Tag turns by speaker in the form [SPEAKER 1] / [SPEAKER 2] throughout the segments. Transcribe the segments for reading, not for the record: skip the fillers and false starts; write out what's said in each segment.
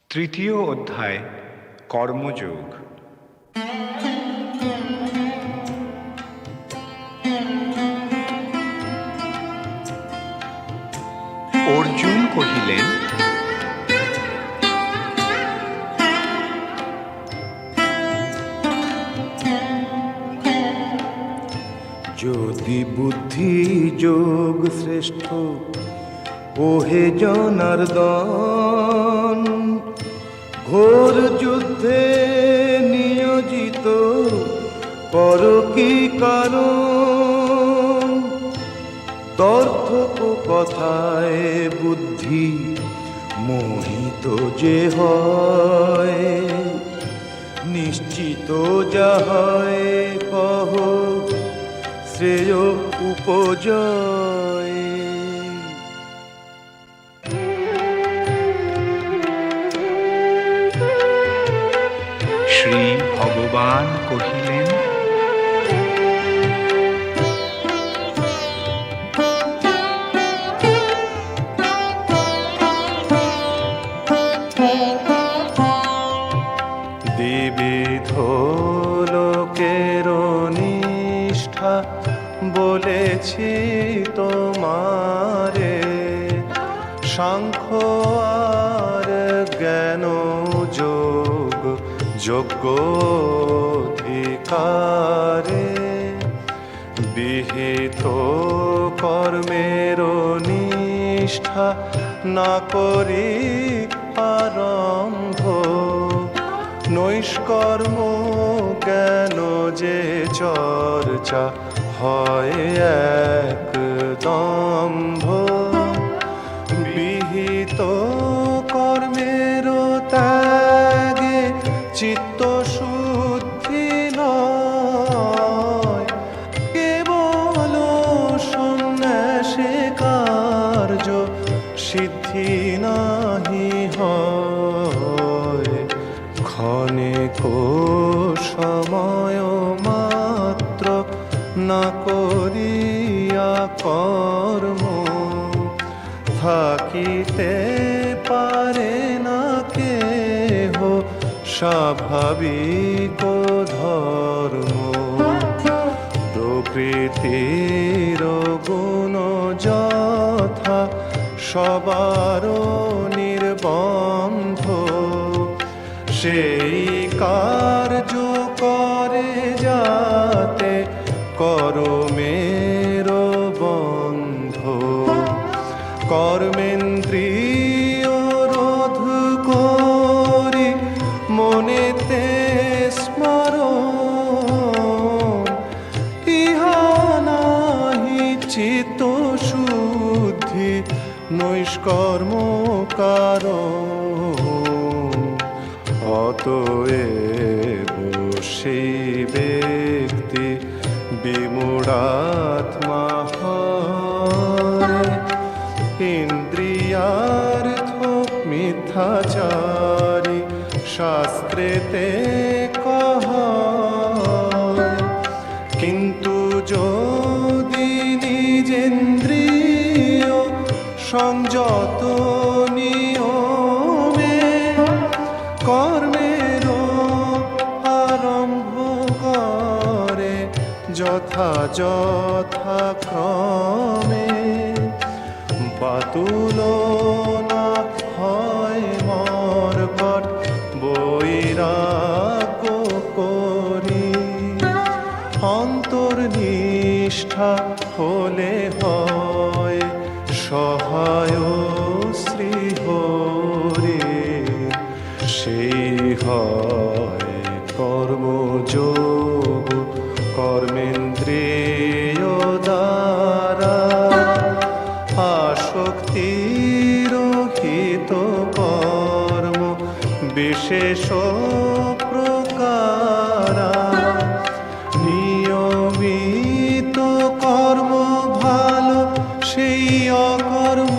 [SPEAKER 1] তৃতীয় অধ্যায় কর্মযোগ। অর্জুন কহিলেন,
[SPEAKER 2] যদি বুদ্ধি যোগ শ্রেষ্ঠ ওহে জনার্দন, ঘোর যুদ্ধে নিয়োজিত পর কি কারণ? তর্থক কথায় বুদ্ধি মোহিত যে হয়, নিশ্চিত যা হয় কহ শ্রেয় উপজয়।
[SPEAKER 1] শ্রী ভগবান কহিলেন,
[SPEAKER 2] দ্বিবিধ লোকের নিষ্ঠা বলেছি তোমারে, সাংখ্য আর জ্ঞান যোগ যোগ্য অধিকারে, বিহিত কর্মের নিষ্ঠা না করি আরম্ভ, নৈষ্কর্ম জ্ঞান যে চর্চা হয় এক দম্ভ, বিহিত কর্মের ত্যাগে চিত্ত শুদ্ধি নয়, কেবল সন্ন্যাসে কার্য সিদ্ধি নাহি হয়, ক্ষণিক সময় মাত্র না করিয়া কর্ম, থাকিতে পারে না কেহ স্বাভাবিক ধর্ম, প্রকৃতির গুণ যথা সবার নির্বন্ধ, সেই কার্য করে যাতে কর্মের বন্ধ, কর্মেন্দ্রিয় রোধ করি মনেতে স্মরণ, ইহা নাহি চিত্ত শুদ্ধি নৈষ্কর্ম কারণ, অতএব সেই ব্যক্তি বিমূঢ়াত্মা হয়, ইন্দ্রিয়ার্থ মিথ্যাচারী শাস্ত্রেতে কহায়, কিন্তু যদি নিজেন্দ্রিয় সংযত নিয়মে কর্মের আরম্ভ করে যথাক্রমে, বাতুল না হয় মর্কট বৈরাগ্য করি, অন্তর্নিষ্ঠা হলে হয় সহায় শ্রীহরি, সেই হয় কর্মযোগ কর্মেন্দ্রিয় দ্বারা, আসক্তিরহিত কর্ম বিশেষ প্রকারা, নিয়মিত কর্ম ভালো সেই অকর্ম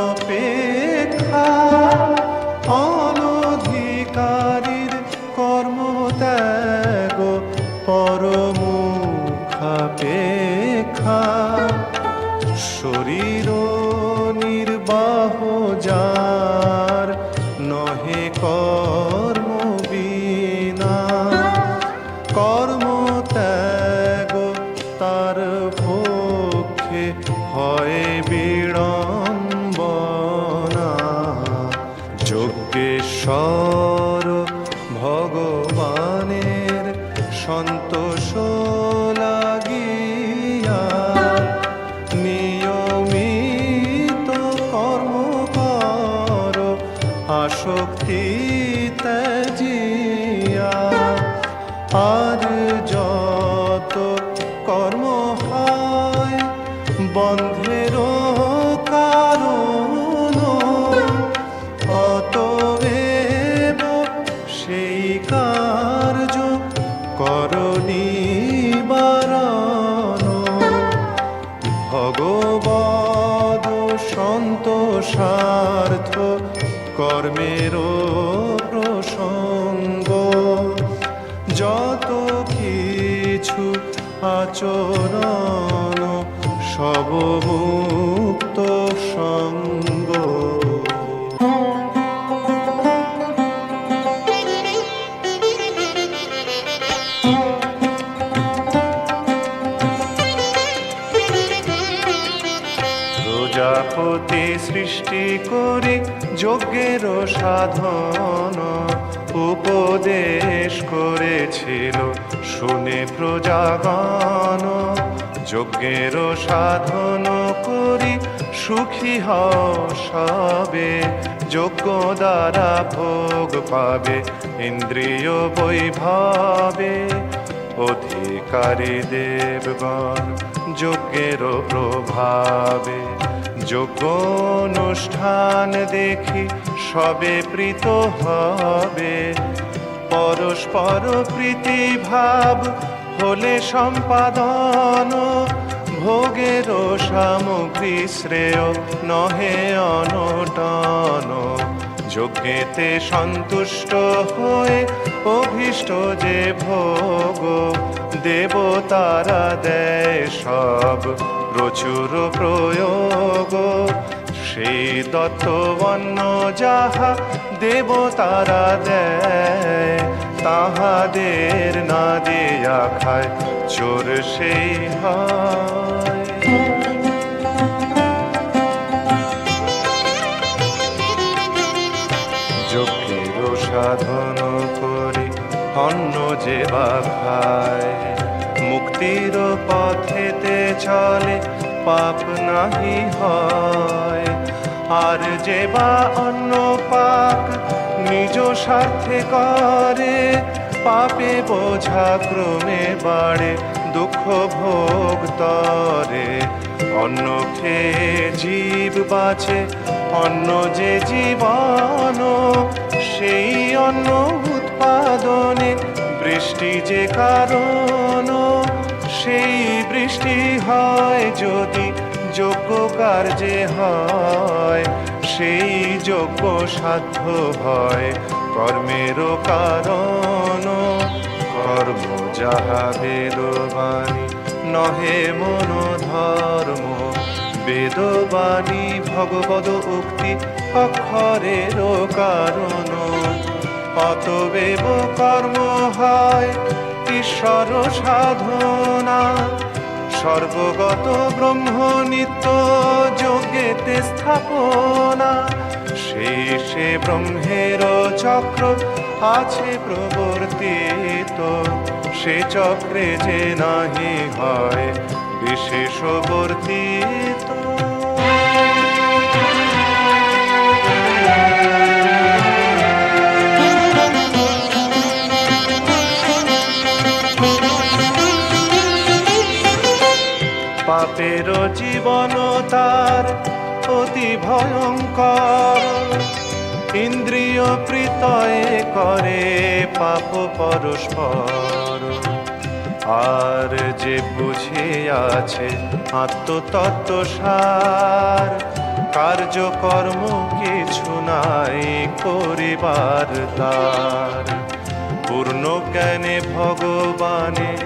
[SPEAKER 2] অপেক্ষা, অনধিকারীর কর্ম ত্যাগ পরমুখাপেক্ষা, শরীর নির্বাহ যার যজ্ঞেশ্বর ভগবানের সন্তোষ লাগিয়া নিয়মিত কর্ম কর আসক্তি ত্যাজিয়া আর যত কর্ম হয় বন্ধের কারণ অতএব সেই কার্য করণিবারণ ভগবদ সন্তোষার্থ কর্মের প্রসঙ্গ যত কিছু আচরণ সব মুক্ত সঙ্গ। প্রজাপতি সৃষ্টি করি যজ্ঞের সাধন উপদেশ করেছিল শুনে প্রজাগণ যজ্ঞের সাধন করি সুখী হও সবে যজ্ঞ দ্বারা ভোগ পাবে ইন্দ্রিয় বৈভবে অধিকারী দেবগণ যজ্ঞের প্রভাবে যজ্ঞ অনুষ্ঠান দেখি সবে প্রীত হবে পরস্পর প্রীতি ভাব হলে সম্পাদন ভোগের সামগ্রী শ্রেয় নহে অনটন যজ্ঞেতে সন্তুষ্ট হয়ে অভীষ্ট যে ভোগ দেবতারা দেয় সব প্রচুর প্রয়োগ সেই দত্তবন্ন যাহা দেবতারা দেয় তাহাদের না দিয়া খায় চোর সেই হয়। যজ্ঞের সাধন করি অন্ন যে বা খায় মুক্তির পথেতে চলে পাপ নাহি হয় আর যে বা অন্ন পাক নিজ স্বার্থে করে পাপে বোঝা ক্রমে বাড়ে দুঃখ ভোগ তরে অন্ন খেয়ে জীব বাঁচে অন্ন যে জীবন সেই অন্ন উৎপাদনে বৃষ্টি যে কারণ সেই বৃষ্টি হয় যদি যজ্ঞ কার্যে হয় সেই যজ্ঞ সাধ্য হয় কর্মের কারণ কর্ম যাহা বেদবাণী নহে মন ধর্ম বেদবাণী ভগবদ উক্তি অক্ষরের কারণ অতএব কর্ম হয় ঈশ্বর সাধনা সর্বগত ব্রহ্ম নিত্য যোগেতে স্থাপনা শেষে ব্রহ্মের চক্র আছে প্রবর্তিত সে চক্রে যে নাহি হয় বিশেষবর্তিত। পাপের জীবন তার অতি ভয়ঙ্কর ইন্দ্রিয় প্রীতয়ে করে পাপ পরস্পর আর যে বুঝিয়াছে আত্মতত্ত্ব সার কার্যকর্ম কিছু নাই করিবার তার পূর্ণ জ্ঞানে ভগবানে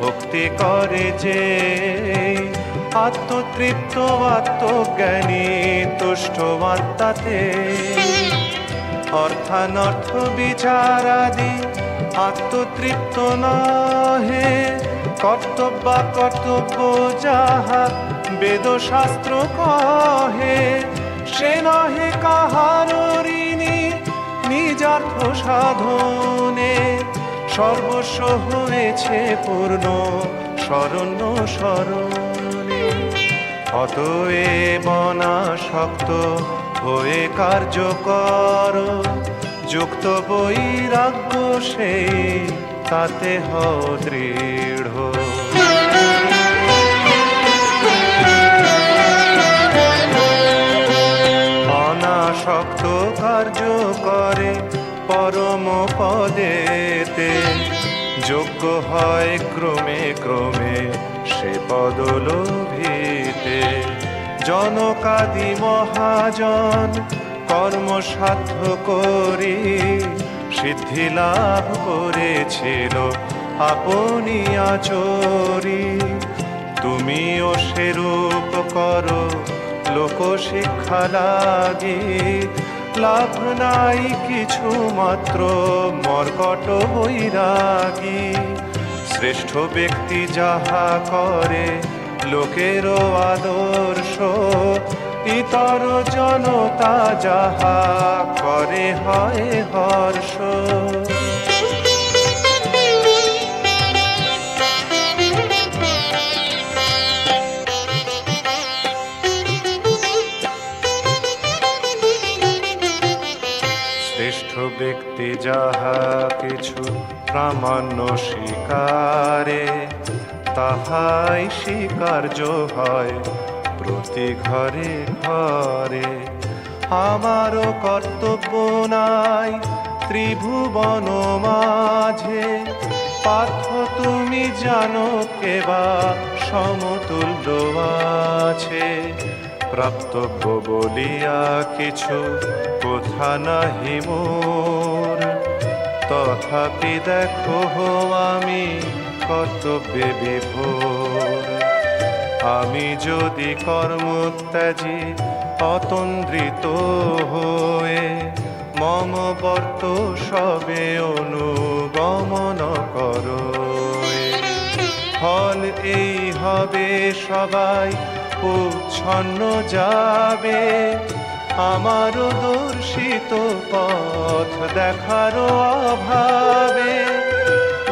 [SPEAKER 2] ভক্তি করে যে আত্মতৃপ্ত আত্মজ্ঞানী তুষ্ট আত্মাতে অর্থানর্থ বিচারাদি আত্মতৃপ্ত নহে কর্তব্য কর্তব্য যাহা বেদ শাস্ত্র কহে সে নহে কাহার ঋণী স্বার্থ সাধনে সর্বস্ব হয়েছে পূর্ণ শরণ্য শরণে। অতএব অনাসক্ত হয়ে কার্য কর, যুক্ত বৈরাগ্য সেই তাতে হও দৃঢ়। অনাসক্ত কার্য করে পরম পদেতে, যোগ্য হয় ক্রমে ক্রমে সে পদলোভিতে। জনকাদি মহাজন কর্ম সাধ্য করি সিদ্ধি লাভ করেছিল আপনি আচরি। তুমিও সেরূপ করো লোক শিক্ষা লাগি, লাভ নাই কিছু মাত্র মর্কট বৈরাগী। শ্রেষ্ঠ ব্যক্তি যাহা করে লোকেরও আদর্শ, ইতর জনতা যাহা করে হয় হর্ষ। শ্রেষ্ঠ ব্যক্তি যাহা কিছু প্রামাণ্য স্বীকারে, তাহাই স্বীকার্য হয় প্রতি ঘরে ঘরে। আমারও কর্তব্য নাই ত্রিভুবন মাঝে, পার্থ তুমি জানো কেবা সমতুল্য আছে। প্রাপ্তব্য বলিয়া কিছু কোথা নাহি মোর, তথাপি দেখো আমি কর্তব্যে বিভোর। আমি যদি কর্মত্যাজি অতন্দ্রিত হয়ে, মম বর্ত সবে অনুগমন করো। ফল এই হবে সবাই উচ্ছন্ন যাবে, আমারও দর্শিত পথ দেখার অভাবে।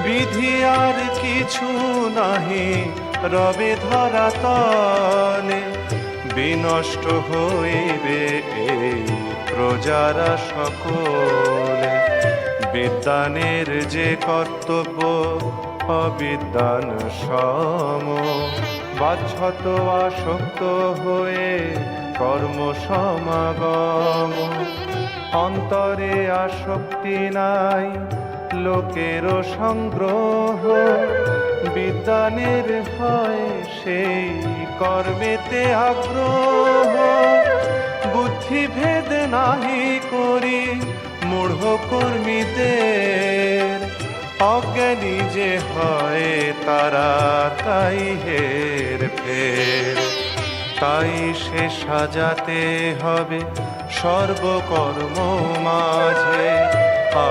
[SPEAKER 2] বিধি আর কিছু নাহি রবে ধরা তলে, বিনষ্ট হইবে এই প্রজারা সকলে। বিদ্বানের যে কর্তব্য অবিদ্বান সম, বাঞ্ছত আসক্ত হয়ে কর্ম সমাগম। অন্তরে আসক্তি নাই লোকেরও সংগ্রহ, বিদ্বানের হয় সেই কর্মেতে আগ্রহ। বুদ্ধিভেদ নাহি করি মূঢ় কর্মীদের, অজ্ঞানী যে হয় তারা তাই হের ফের। তাই সে সাজাতে হবে সর্বকর্ম মাঝে,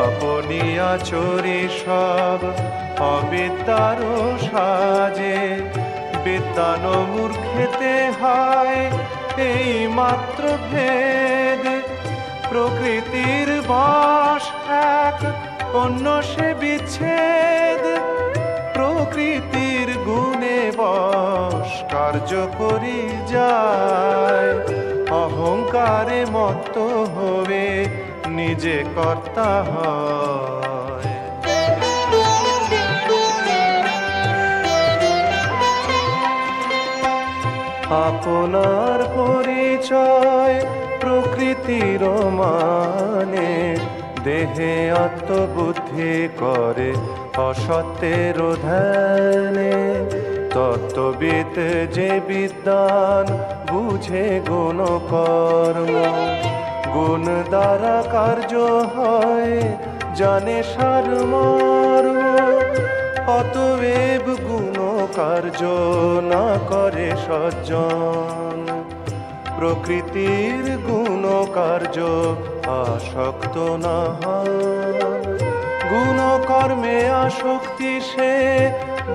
[SPEAKER 2] আপনি আচরি সব অবিদ্যার সাজে। বিদ্বান মূর্খেতে হয় এই মাত্র ভেদ, প্রকৃতির বশ এক অন্য সে বিচ্ছেদ। প্রকৃতির গুণে বশ কার্য করি যায়, অহংকারে মত্ত হবে নিজে কর্তা হয়। আপনার পরিচয় প্রকৃতির মানে, দেহে আত্মবুদ্ধি করে অসত্যের ধ্যানে। তত্ত্ববিদ যে বিদ্বান বুঝে গুণ কর্ম, গুণ দ্বারা কার্য হয় জানে সারমর্ম। অতএব গুণ কার্য না করে সজ্জন, প্রকৃতির গুণ কার্য আসক্ত না হন। গুণ কর্মে আসক্তি সে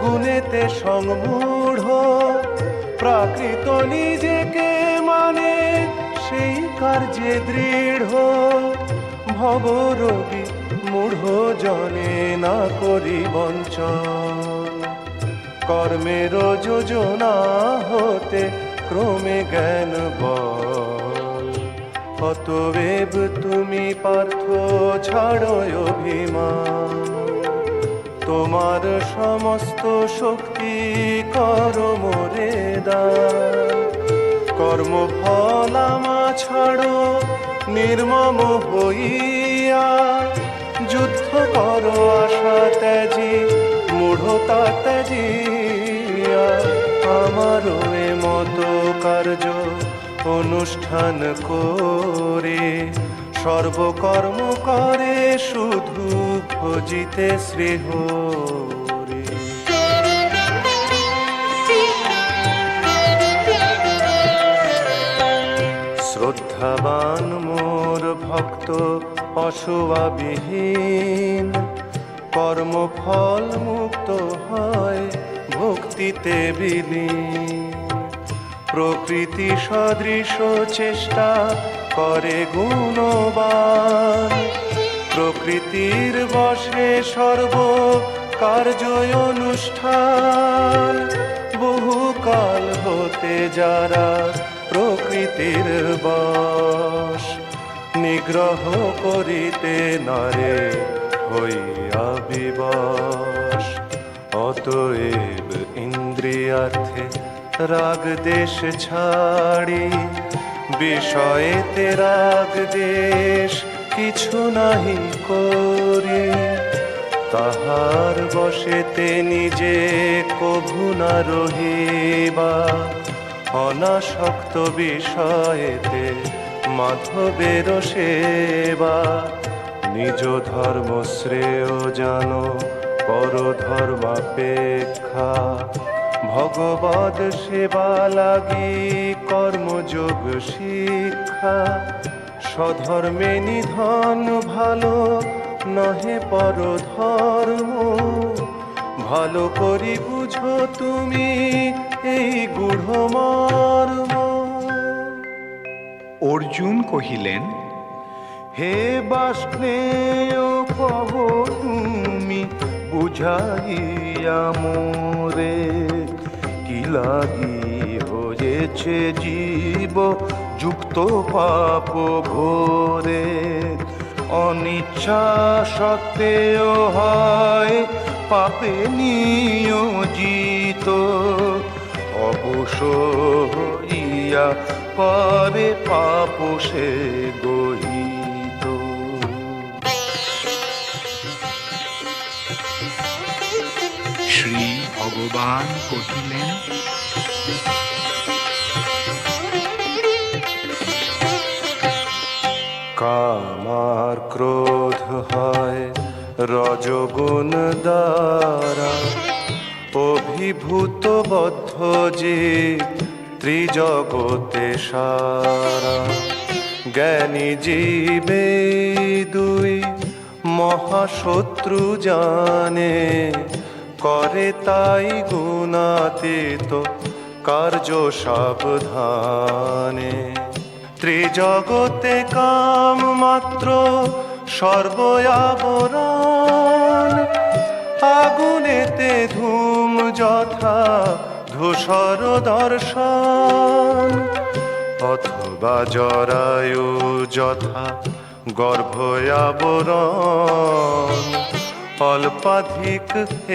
[SPEAKER 2] গুণেতে সংমূঢ়, প্রাকৃত নিজেকে মানে সেই কার্যে দৃঢ়। ভবরোগী মূঢ় জনে না করি বঞ্চন, কর্মের যোজনা হতে ক্রমে জ্ঞান বল। অতএব তুমি পার্থ ছাড়ো অভিমান, তোমার সমস্ত শক্তি করো মোরে দান। কর্মফল আমা ছাড়ো নির্মম হইয়া, যুদ্ধ করো আশা ত্যাজি মূঢ়তা ত্যাজিয়া। আমারও এ মতো কার্য অনুষ্ঠান করে, সর্বকর্ম করে শুধু ভজিতে শ্রীহরি। শ্রদ্ধাবান মোর ভক্ত অসুয়াবিহীন, কর্মফল মুক্ত হয় ভক্তিতে বিলীন। প্রকৃতি সদৃশ চেষ্টা করে গুণবান, প্রকৃতির বশে সর্ব কার্য অনুষ্ঠান। বহুকাল হতে যারা প্রকৃতির বশ, নিগ্রহ করিতে নারে হইয়া বিবশ। অতএব ইন্দ্রিয়ার্থে রাগ দেশ ছাড়ি, বিষয়েতে রাগ দেশ কিছু নাহি করি। তাহার বশেতে নিজে কভু না রহিবা, অনাসক্ত বিষয়েতে মাধবের সেবা। নিজ ধর্ম শ্রেয় জানো পরধর্মাপেক্ষা, ভগবদ সেবা লাগি কর্মযোগ শিক্ষা। স্বধর্মে নিধন ভালো নহে পরধর্ম, ভালো করি বুঝো তুমি এই গূঢ় মর্ম।
[SPEAKER 1] অর্জুন কহিলেন,
[SPEAKER 2] হে বাষ্ণেয় কহ তুমি বুঝাইয়া মোরে, কি লাগি হয়েছে জীব যুক্ত পাপ ঘোরে। অনিচ্ছা সত্ত্বেও হয় পাপে নিয়োজিত, অবশ হইয়া করে পাপ সে গহিত।
[SPEAKER 1] শ্রী ভগবান কহিলেন,
[SPEAKER 2] কাম আর ক্রোধ হয় রজগুণ দ্বারা, অভিভূত বদ্ধ যে ত্রিজগতে সারা। জ্ঞানী জীবে দুই মহাশত্রু জানে, করে তাই গুণাতীত কার্য সাবধানে। ত্রিজগতে কাম মাত্র সর্বয়াবরণ, আগুনেতে ধূম যথা ধূসর দর্শন। অথবা জরায়ু যথা গর্ভয়াবরণ, অল্পাধিক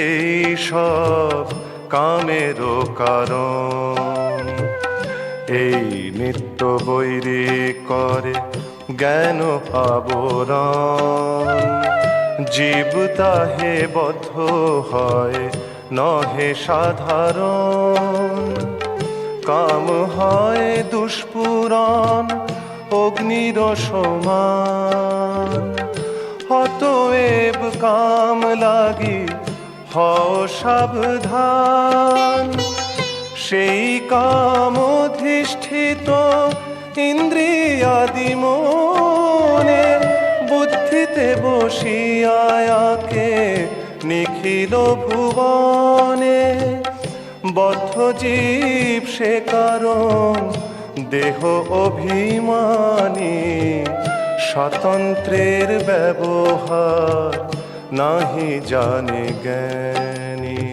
[SPEAKER 2] এই সব কামেরও কারণ। এই নিত্য বৈরী করে জ্ঞান আবরণ, জীব তাহে বদ্ধ হয় নহে সাধারণ। কাম হয় দুষ্পুরণ অগ্নির সমান, অতএব কাম লাগি হও সাবধান। সেই কাম অধিষ্ঠিত ইন্দ্রিয়াদি মনে, বুদ্ধিতে বসিয়াকে নিখিল ভুবনে। বদ্ধ জীব সে কারণ দেহ অভিমানী, স্বাতন্ত্র্যের ব্যবহার নাহি জানে জ্ঞানী।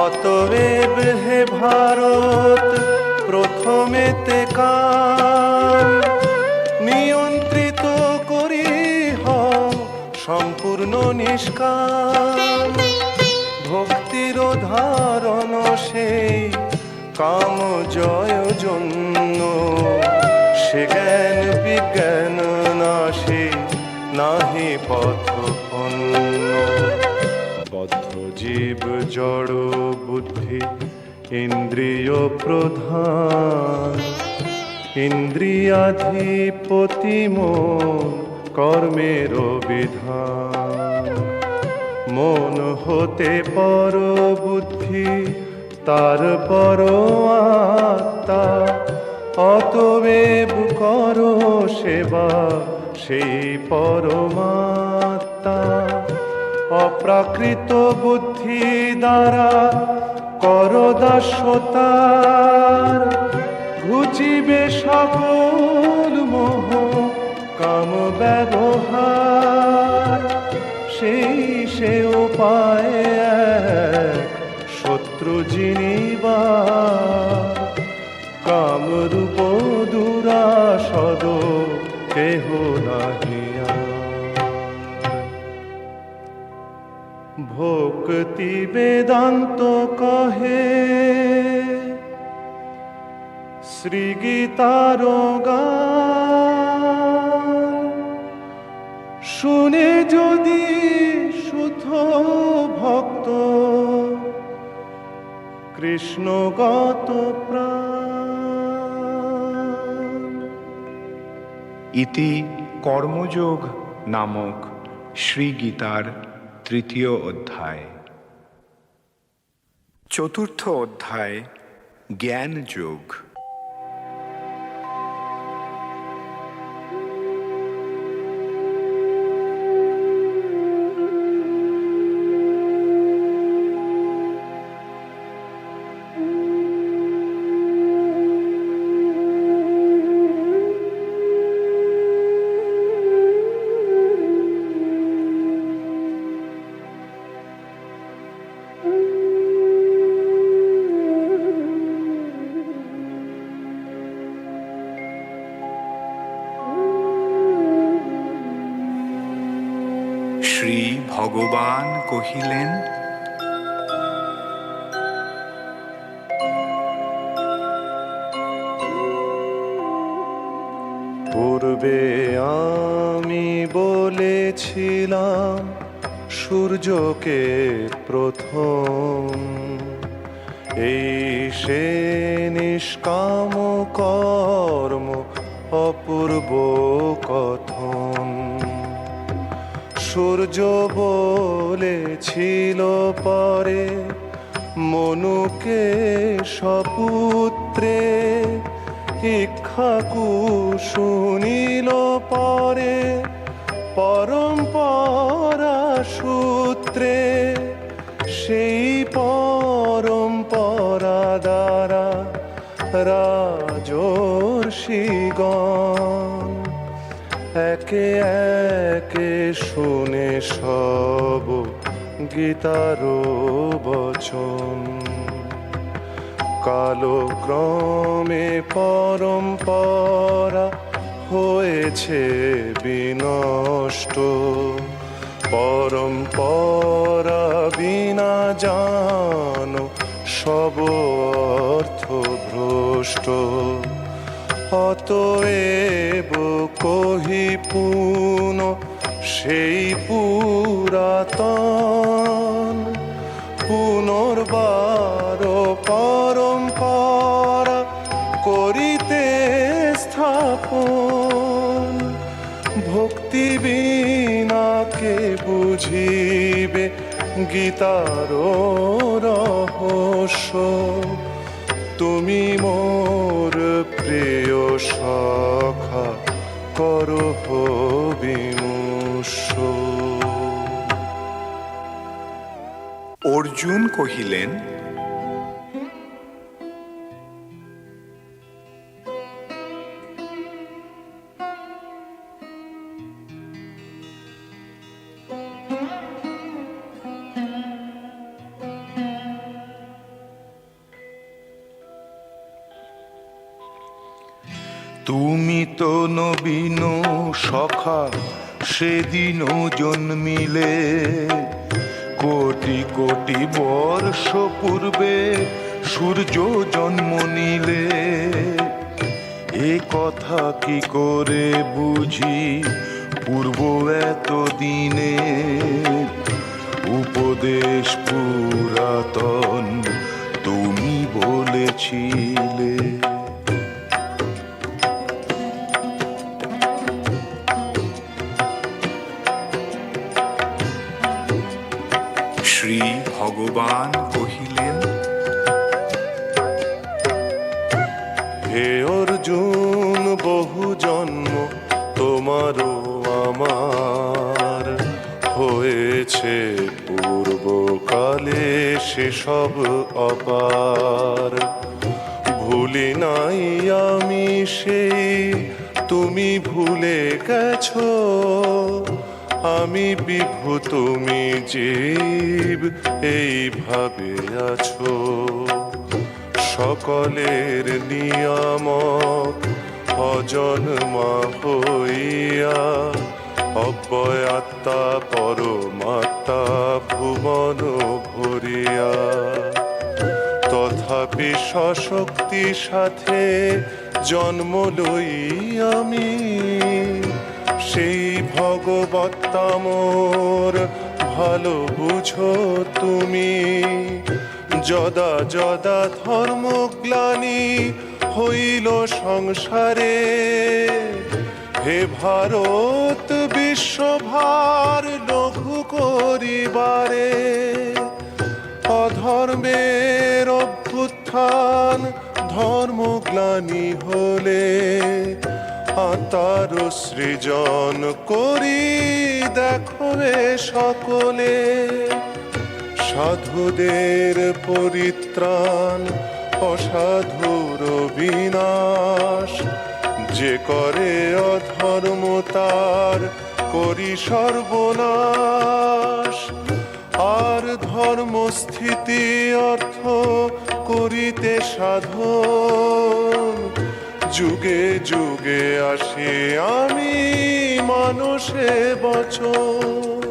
[SPEAKER 2] অতএব হে ভারত প্রথমেতে কাল নিয়ন্ত্রিত করি হও সম্পূর্ণ নিষ্কাম। ভক্তির ধারণ সেই কাম জয় জন্য, সে জ্ঞান বিজ্ঞান নাশে নাহি পথ অন্য। বদ্ধ জীব জড় বুদ্ধি ইন্দ্রিয় প্রধান, ইন্দ্রিয়াধিপতি মন কর্মের বিধান। মন হতে পর বুদ্ধি তার পর আত্মা, অতএব কর সেবা সেই পরমাত্মা। অপ্রাকৃত বুদ্ধি দ্বারা কর দাসতার, ঘুচিবে সকল মোহ কাম ব্যবহার। সেই সে উপায় এক শত্রু জিনিবার, কামরূপ দুরাসদ কেহ নাহি আর। ভক্তি বেদান্ত কহে শ্রী গীতার গান, শুনে যদি শুদ্ধ ভক্ত কৃষ্ণগত প্রাণ।
[SPEAKER 1] ইতি কর্মযোগ নামক শ্রী গীতার তৃতীয় অধ্যায়। চতুর্থ অধ্যায় জ্ঞান যোগ। শ্রী ভগবান কহিলেন,
[SPEAKER 2] পূর্বে আমি বলেছিলাম সূর্যকে প্রথম, এই সে নিষ্কাম কর্ম অপূর্ব কথন। সূর্য বলেছিল পরে মনুকে সপুত্রে, ইক্ষ্বাকু শুনিল পরে পরম্পরা সূত্রে। সেই পরম্পরা দ্বারা রাজর্ষিগণ একে একে শুনে সব গীতার বচন। কালক্রমে পরম্পরা হয়েছে বিনষ্ট, পরম্পরা বিনা জানো সব অর্থ ভ্রষ্ট। অতএব কহি পুন সেই পুরাতন, পুনর্বার পরম্পরা করিতে স্থাপন। ভক্তি বিনা কে বুঝিবে গীতার রহস্য। তুমি মোর প্রিয় সখা করহ বিমুষ্য।
[SPEAKER 1] অর্জুন কহিলেন,
[SPEAKER 2] তুমি তো নবীন সখা সেদিনও জন্মিলে, কোটি কোটি বর্ষ পূর্বে সূর্য জন্ম নিলে। এ কথা কি করে বুঝি পূর্ব এত দিনে, উপদেশ পুরাতন তুমি বলেছিলে।
[SPEAKER 1] শ্রী ভগবান কহিলেন,
[SPEAKER 2] হে অর্জুন বহু জন্ম তোমারও আমার হয়েছে পূর্বকালে, সেসব অপার ভুলি নাই আমি সেই তুমি ভুলে গেছো। আমি বিভু তুমি জীব এইভাবে আছো, সকলের নিয়ামক অজন্মা হইয়া, অব্যয় আত্মা পরমাত্মা ভুবন ভরিয়া। তথাপি সশক্তি সাথে জন্ম লই আমি, সেই ভগবত্তা মোর ভালো বুঝো তুমি। যদা যদা ধর্মগ্লানি হইল সংসারে, হে ভারত বিশ্বভার লঘু করিবারে। অধর্মের অভ্যুত্থান ধর্মগ্লানি হলে, আত্মার সৃজন করি দেখবে সকলে। সাধুদের পরিত্রাণ অসাধুর বিনাশ, যে করে অধর্ম তার করি সর্বনাশ। আর ধর্মস্থিতি অর্থ করিতে সাধন, যুগে যুগে আসি আমি মানুষে বচন।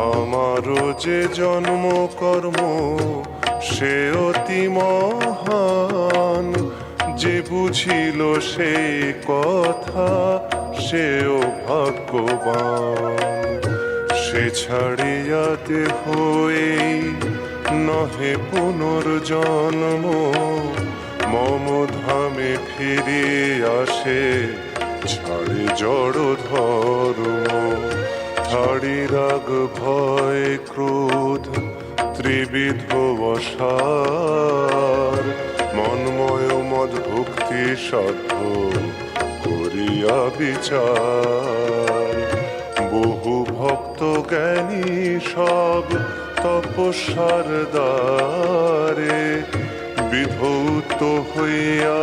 [SPEAKER 2] আমারও যে জন্ম কর্ম সে অতি মহান, যে বুঝিল সেই কথা সেও ভাগ্যবান। সে ছাড়িয়া দেহ এই নহে পুনর্জন্ম, মম ধামে ফিরে আসে ছাড়ে জড় ধর্ম। ছাড়ি রাগ ভয় ক্রোধ ত্রিবিধ অসার, মন্ময় মদ ভক্তি সাধ্য করিয়া বিচার। বহু ভক্ত জ্ঞানী সব তপস্যার দ্বারে, বিধৌত হইয়া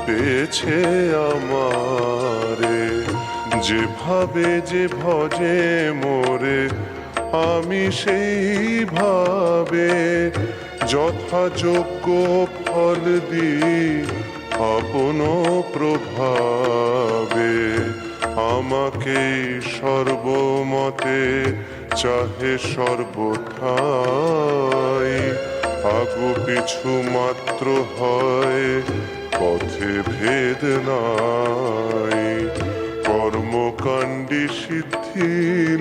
[SPEAKER 2] পেয়েছে আমারে। যেভাবে যে ভজে মোরে আমি সেইভাবে, যথাযোগ্য ফল দিই আপন প্রভাবে। আমাকে সর্বমতে চাহে সর্বঠাই, আগু পিছু মাত্র হয় পথে ভেদ নাই। কর্মকাণ্ডী সিদ্ধি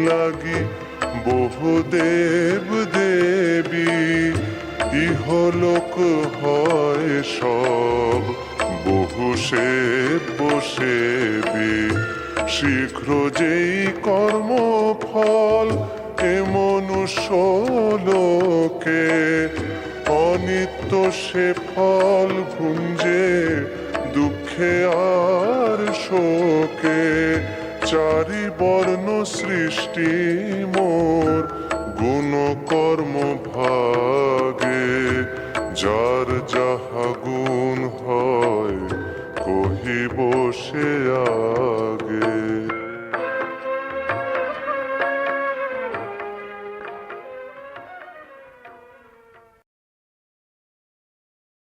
[SPEAKER 2] লাগি বহু দেব দেবী, ইহলোক হয় সব বহু সেব সেবী। শীঘ্র যেই কর্মফল এ মনুষ্য লোকে, অনিত্য সে ফল ভুঞ্জে দুঃখে আর শোকে। চারি বর্ণ সৃষ্টি মোর গুণ কর্ম ভাগে, যার যাহা গুণ হয় কহিব সে আগে।